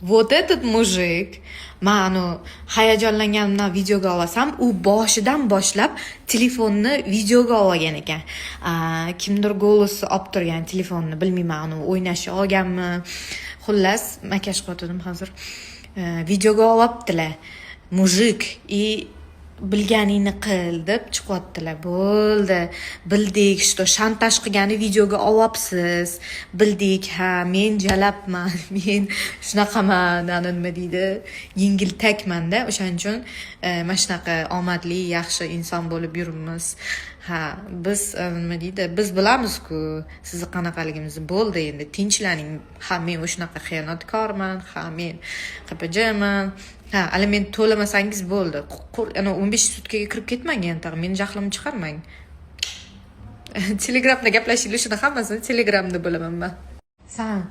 Вот этот mujik, men hayajonlanganimdan videoga olsam, u boshidan boshlab telefonni videoga olgan ekan. Kimdir голосi olib turgan telefonni, bilmayman, uni o'ynashga olganmi. Xullas, makash qo'ydim hozir. Videoga olibdilar. Mujik bilganingni qil deb chiqyaptilar. Bo'ldi. Bildik, что shantaj qilgani videoga olyapsiz. Bildik, ha, men jalabman, men shunaqaman, nima deydi, yengiltakman-da. O'shaning uchun mana shunaqa omadli, yaxshi inson bo'lib yuribmiz. Ha, biz nima deydi, biz bilamiz-ku, sizni qanaqaligimizni. Bo'ldi, endi tinchlaning. Ha, men o'shanaqa xiyonatkorman, ha, men qipijman. Ha, aliment to'lamasangiz bo'ldi. Ana 15 sutkaga kirib ketmang endi, meni jahlimni chiqarmang. Telegramda gaplashinglar, shuni hammasini Telegramda bo'laman men. Sen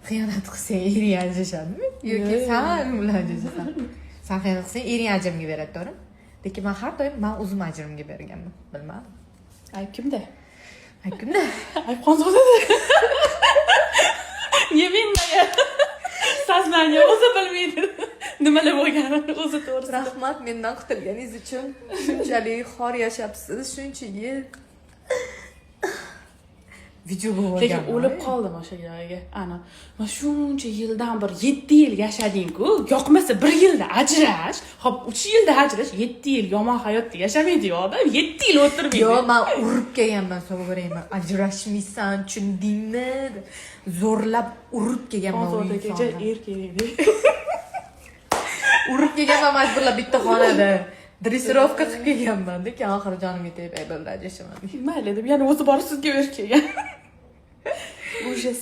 xiyonat qilsang, ering ajrashadimi? Yoki sen bilan ajrashasan? Sen xiyonat qilsang, ering ajrimga beradi, to'g'rimi? Lekin men har doim o'zim ajrimga berganman, bilmadim. Ayb kimda? Ayb kimda? Ayb Xonzodada. Yeminga. Sazmanya o'zi bilmaydi. Nimalar bo'lganini o'zi to'g'risi. Rahmat mendan qutulganingiz uchun. Shunchalik xor yashapsiz, shuncha yil. Video bo'lgan. Lekin o'lib qoldim o'sha joyga. Ana, men shuncha yildan bir 7 yil yashading-ku, yoqmasa 1 yilda ajrash, hop 3 yilda ajrash, 7 yil yomon hayotda yashamaydi odam, 7 yil o'tirmaydi. Yo, men urib kelganman, so'raverayman. Ajrashmaysan, tushundingmi? Zo'rlab urib kelganman u insonni. Hozirgacha erkak. Urib kelganman majburlab bitta xonada. Dressirovka qilib kelganman, lekin oxiri jonim yetib bo'ldi, ajrashaman. Mayli deb, yana o'zi bor sizga berib kelgan. Ужас.